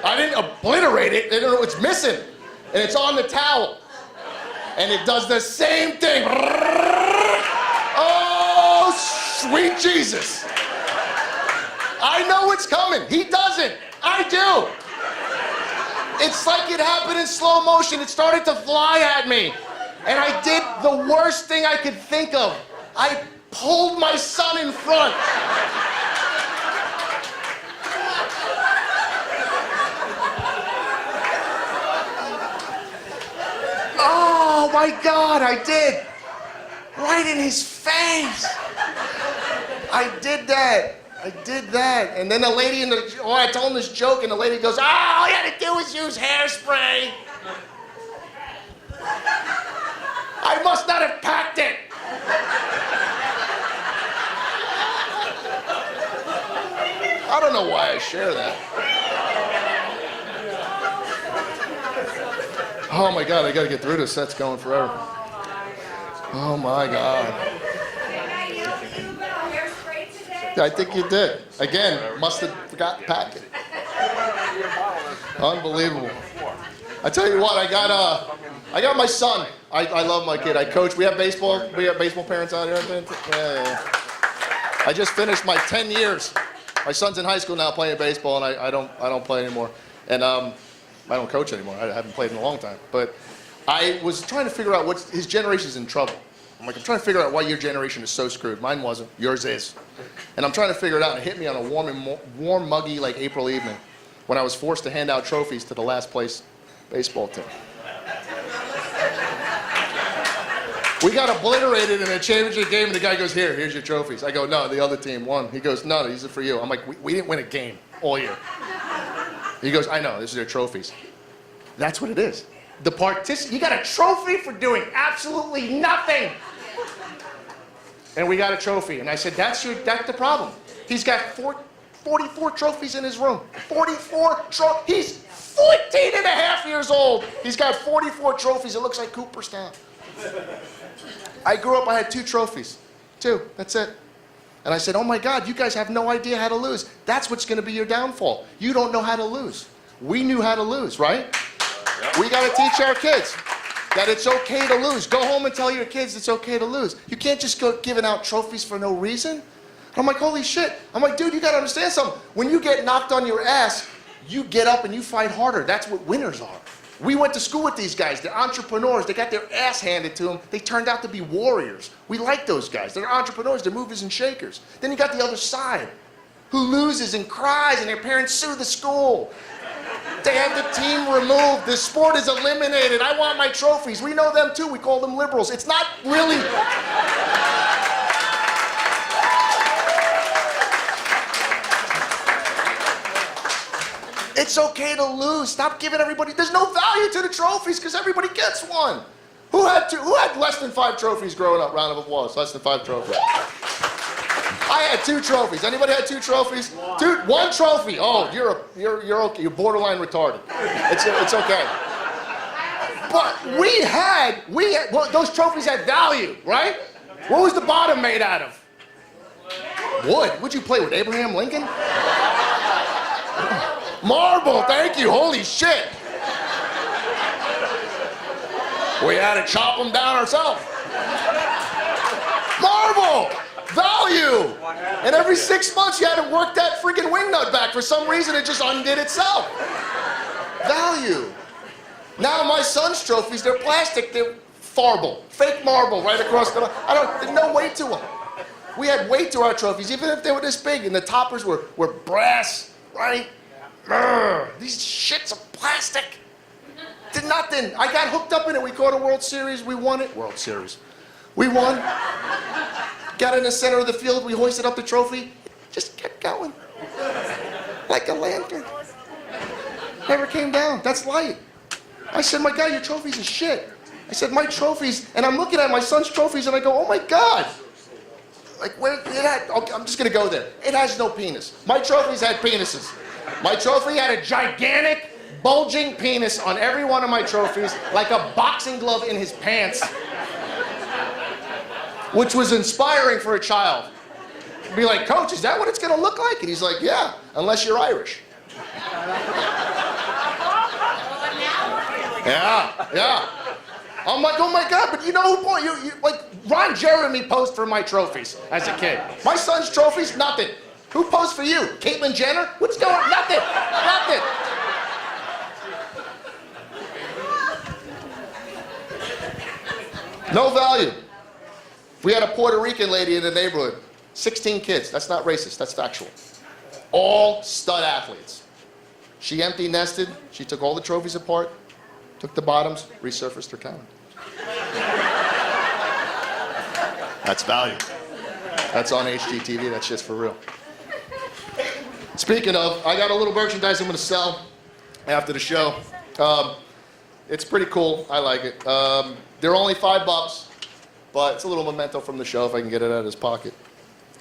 I didn't obliterate it. It's missing. And it's on the towel. And it does the same thing. Oh, sweet Jesus. I know it's coming. He doesn't. I do. It's like it happened in slow motion. It started to fly at me. And I did the worst thing I could think of. I pulled my son in front. Oh my God, I did. Right in his face. I did that. And then the lady I told him this joke, and the lady goes, all you had to do was use hairspray. I must not have packed it. I don't know why I share that. Oh my God, I gotta get through this. That's going forever. Oh my God. Did I yell at you about hairspray today? I think you did. Again, must have forgot to pack it. Unbelievable. I tell you what, I got my son. I love my kid. I coach. We have baseball. We have baseball parents out here. Yeah. I just finished my 10 years. My son's in high school now playing baseball, and I don't play anymore. And I don't coach anymore. I haven't played in a long time. But I was trying to figure out his generation's in trouble. I'm trying to figure out why your generation is so screwed. Mine wasn't. Yours is. And I'm trying to figure it out. And it hit me on a warm, muggy, like April evening when I was forced to hand out trophies to the last place baseball team. We got obliterated in a championship game, and the guy goes, here's your trophies. I go, no, the other team won. He goes, no, these are for you. I'm like, we didn't win a game all year. He goes, I know, this is their trophies. That's what it is. You got a trophy for doing absolutely nothing. And we got a trophy. And I said, that's the problem. He's got 44 trophies in his room. 44 trophies. He's 14 and a half years old. He's got 44 trophies. It looks like Cooperstown. I grew up, I had 2 trophies. 2, that's it. And I said, oh my God, you guys have no idea how to lose. That's what's going to be your downfall. You don't know how to lose. We knew how to lose, right? We got to teach our kids that it's okay to lose. Go home and tell your kids it's okay to lose. You can't just go giving out trophies for no reason. I'm like, holy shit. I'm like, dude, you got to understand something. When you get knocked on your ass, you get up and you fight harder. That's what winners are. We went to school with these guys. They're entrepreneurs. They got their ass handed to them. They turned out to be warriors. We like those guys. They're entrepreneurs. They're movers and shakers. Then you got the other side who loses and cries and their parents sue the school. They have the team removed. The sport is eliminated. I want my trophies. We know them too. We call them liberals. It's not really... It's okay to lose. Stop giving everybody... There's no value to the trophies because everybody gets one. Who had less than 5 trophies growing up? Round of applause. Less than 5 trophies. I had 2 trophies. Anybody had 2 trophies? 1 trophy. Oh, you're okay. You're borderline retarded. It's okay. But well, those trophies had value, right? What was the bottom made out of? Wood. Would you play with Abraham Lincoln? Marble, thank you. Holy shit. We had to chop them down ourselves. Marble, value. And every 6 months you had to work that freaking wing nut back. For some reason it just undid itself. Value. Now my son's trophies, they're plastic. They're farble, fake marble right across the... There's no weight to them. We had weight to our trophies, even if they were this big. And the toppers were brass, right? These shits are plastic. Did nothing. I got hooked up in it. We caught a World Series. We won it. World Series. We won. Got in the center of the field. We hoisted up the trophy. Just kept going. Like a lantern. Never came down. That's light. I said, my God, your trophies are shit. I said, my trophies, and I'm looking at my son's trophies and I go, oh my God. Like, okay, I'm just going to go there. It has no penis. My trophies had penises. My trophy had a gigantic, bulging penis on every one of my trophies, like a boxing glove in his pants, which was inspiring for a child. Be like, Coach, is that what it's going to look like? And he's like, yeah, unless you're Irish. Yeah. I'm like, oh my God, but you know who bought you like Ron Jeremy posed for my trophies as a kid. My son's trophies, nothing. Who posed for you? Caitlyn Jenner? What's going on? Nothing. Nothing. No value. We had a Puerto Rican lady in the neighborhood. 16 kids. That's not racist. That's factual. All stud athletes. She empty nested. She took all the trophies apart, took the bottoms, resurfaced her talent. That's value. That's on HGTV. That's just for real. Speaking of, I got a little merchandise I'm going to sell after the show. It's pretty cool. I like it. They're only $5, but it's a little memento from the show if I can get it out of his pocket.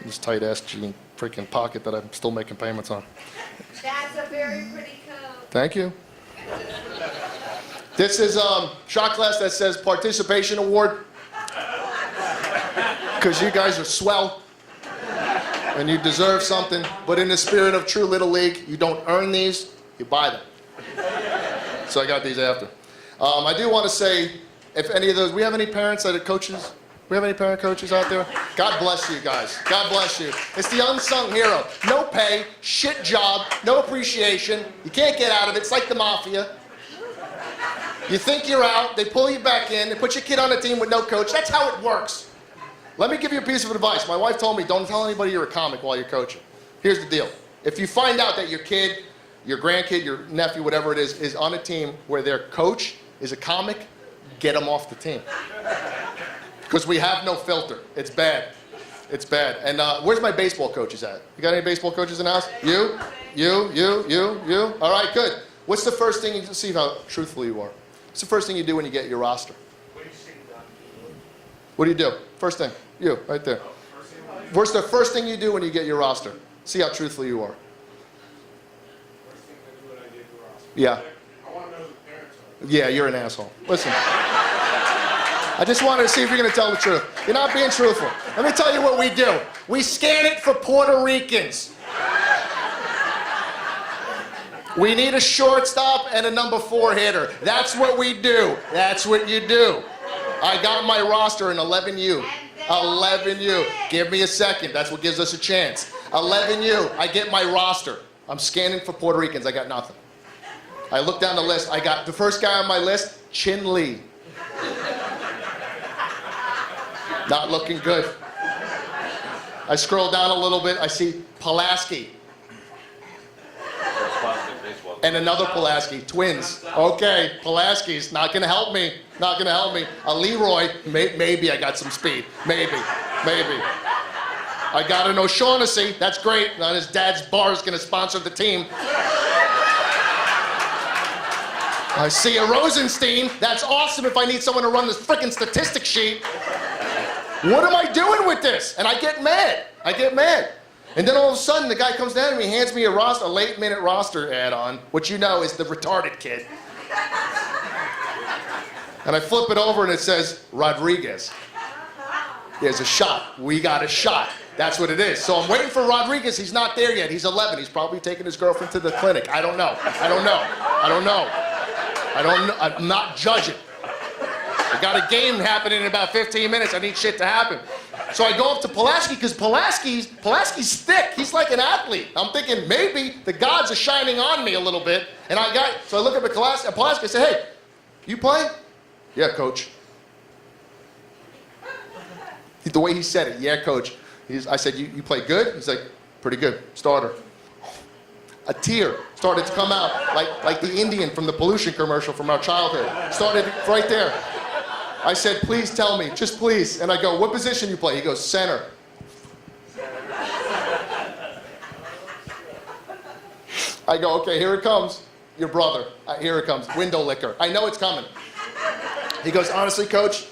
This tight-ass jean freaking pocket that I'm still making payments on. That's a very pretty coat. Thank you. This is shot glass that says participation award. Because you guys are swell. And you deserve something. But in the spirit of true Little League, you don't earn these, you buy them. So I got these after. I do want to say, if any of those, we have any parents that are coaches? We have any parent coaches out there? God bless you guys. God bless you. It's the unsung hero. No pay, shit job, no appreciation. You can't get out of it. It's like the mafia. You think you're out, they pull you back in, they put your kid on a team with no coach. That's how it works. Let me give you a piece of advice. My wife told me, don't tell anybody you're a comic while you're coaching. Here's the deal. If you find out that your kid, your grandkid, your nephew, whatever it is on a team where their coach is a comic, get them off the team. Because we have no filter. It's bad. It's bad. And where's my baseball coaches at? You got any baseball coaches in the house? You? All right, good. What's the first thing, see how truthful you are. What's the first thing you do when you get your roster? What do you do? First thing. You, right there. What's the first thing you do when you get your roster? See how truthful you are. First thing I do when I get your roster. Yeah. I want to know who the parents are. Yeah, you're an asshole. Listen. I just wanted to see if you're going to tell the truth. You're not being truthful. Let me tell you what we do. We scan it for Puerto Ricans. We need a shortstop and a number 4 hitter. That's what we do. That's what you do. I got my roster in 11U. 11U. Give me a second. That's what gives us a chance. 11U. I get my roster. I'm scanning for Puerto Ricans. I got nothing. I look down the list. I got the first guy on my list, Chin Lee. Not looking good. I scroll down a little bit. I see Pulaski. And another Pulaski, twins. Okay, Pulaski's not gonna help me. Not gonna help me. A Leroy, maybe I got some speed. Maybe. I got an O'Shaughnessy, that's great. Now his dad's bar is gonna sponsor the team. I see a Rosenstein, that's awesome if I need someone to run this frickin' statistic sheet. What am I doing with this? And I get mad. And then all of a sudden, the guy comes down to me, hands me a late-minute roster add-on, which you know is the retarded kid. And I flip it over and it says, Rodriguez. There's a shot. We got a shot. That's what it is. So I'm waiting for Rodriguez. He's not there yet. He's 11. He's probably taking his girlfriend to the clinic. I don't know. I'm not judging. I got a game happening in about 15 minutes. I need shit to happen. So I go up to Pulaski because Pulaski's thick. He's like an athlete. I'm thinking maybe the gods are shining on me a little bit. So I look up at Pulaski. I say, hey, you play? Yeah, coach. The way he said it, yeah, coach. I said, you play good? He's like, pretty good. Starter. A tear started to come out like the Indian from the pollution commercial from our childhood. Started right there. I said, please tell me, just please. And I go, what position you play? He goes, center. I go, okay, here it comes. Your brother. Here it comes. Window licker. I know it's coming. He goes, honestly, coach,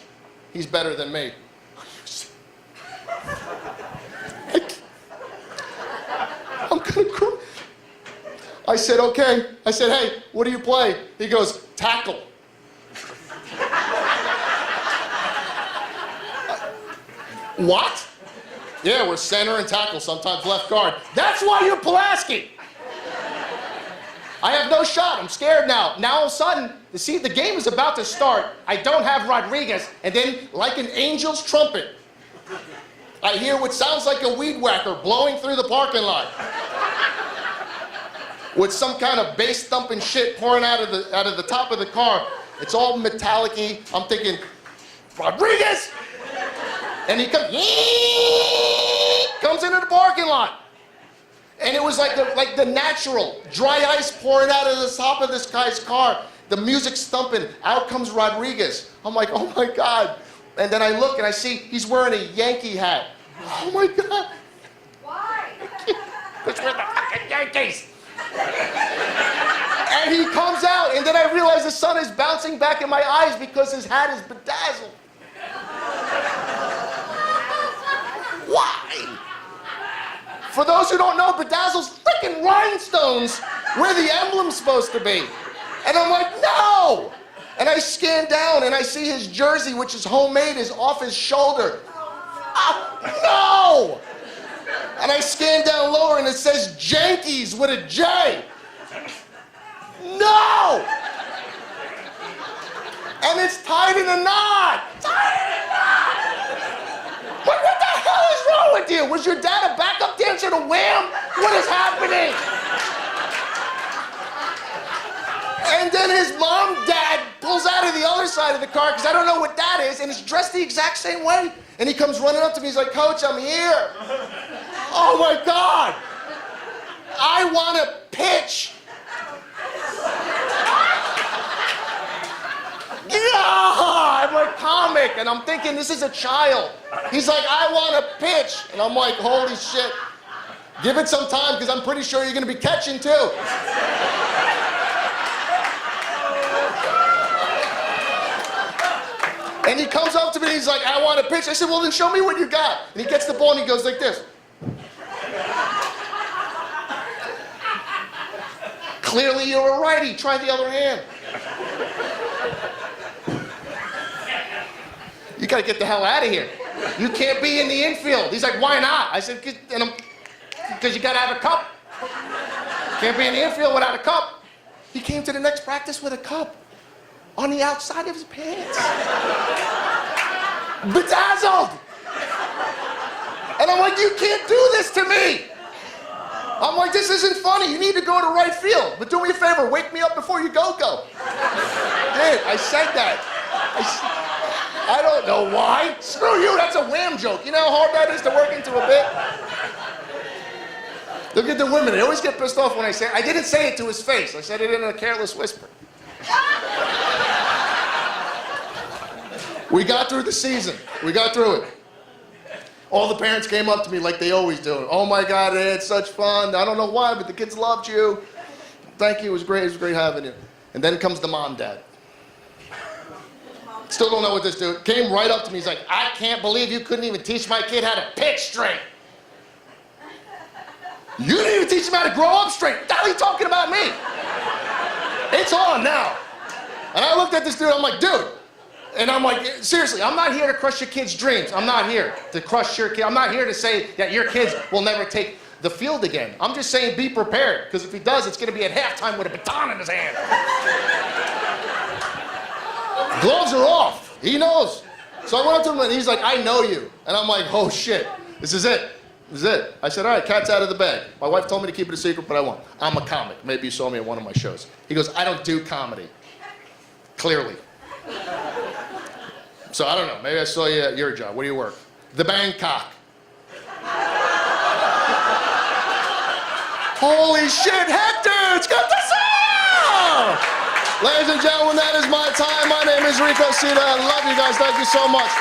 he's better than me. I'm gonna cry. I said, okay. I said, hey, what do you play? He goes, tackle. What? Yeah, we're center and tackle, sometimes left guard. That's why you're Pulaski. I have no shot. I'm scared now. Now all of a sudden, the game is about to start. I don't have Rodriguez, and then, like an angel's trumpet, I hear what sounds like a weed whacker blowing through the parking lot, with some kind of bass thumping shit pouring out of the top of the car. It's all metallic-y. I'm thinking, Rodriguez! And he comes into the parking lot. And it was like the natural dry ice pouring out of the top of this guy's car. The music's thumping. Out comes Rodriguez. I'm like, oh my God. And then I look and I see he's wearing a Yankee hat. Oh my God. Why? Because we're the fucking Yankees. And he comes out, and then I realize the sun is bouncing back in my eyes because his hat is bedazzled. Why? For those who don't know, bedazzle's freaking rhinestones where the emblem's supposed to be. And I'm like, no! And I scan down and I see his jersey, which is homemade, is off his shoulder. No! And I scan down lower and it says Jankies with a J. No! And it's tied in a knot. Tied in a knot! What the hell is wrong with you? Was your dad a backup dancer to Wham? What is happening? And then his dad pulls out of the other side of the car, because I don't know what that is, and he's dressed the exact same way. And he comes running up to me, he's like, Coach, I'm here. Oh my God. I want to pitch. Yeah, I'm a comic, and I'm thinking this is a child. He's like, I want to pitch. And I'm like, holy shit. Give it some time, because I'm pretty sure you're going to be catching too. And he comes up to me, he's like, I want to pitch. I said, well, then show me what you got. And he gets the ball and he goes like this. Clearly you're a righty, try the other hand. You gotta get the hell out of here. You can't be in the infield. He's like, why not? I said, because you gotta have a cup. Can't be in the infield without a cup. He came to the next practice with a cup on the outside of his pants. Bedazzled. And I'm like, you can't do this to me. I'm like, this isn't funny. You need to go to right field. But do me a favor, wake me up before you go. Dude, I said that. I don't know why. Screw you, that's a Wham joke. You know how hard that is to work into a bit? Look at the women. They always get pissed off when I say it. I didn't say it to his face. I said it in a careless whisper. We got through the season. We got through it. All the parents came up to me like they always do. Oh my God, they had such fun. I don't know why, but the kids loved you. Thank you, it was great. It was great having you. And then comes the mom, dad. Still don't know what this dude came right up to me. He's like, I can't believe you couldn't even teach my kid how to pitch straight. You didn't even teach him how to grow up straight. What the hell are you talking about me? It's on now. And I looked at this dude, I'm like, dude. And I'm like, seriously, I'm not here to crush your kid's dreams. I'm not here to crush your kid. I'm not here to say that your kids will never take the field again. I'm just saying be prepared, because if he does, it's going to be at halftime with a baton in his hand. Gloves are off. He knows. So I went up to him and he's like, I know you. And I'm like, oh shit, this is it. This is it. I said, all right, cat's out of the bag. My wife told me to keep it a secret, but I won't. I'm a comic. Maybe you saw me at one of my shows. He goes, I don't do comedy. Clearly. So I don't know. Maybe I saw you at your job. Where do you work? The Bangkok. Holy shit, Hector! It's got the sound! Ladies and gentlemen, that is my time. My name is Rico Sita. I love you guys. Thank you so much.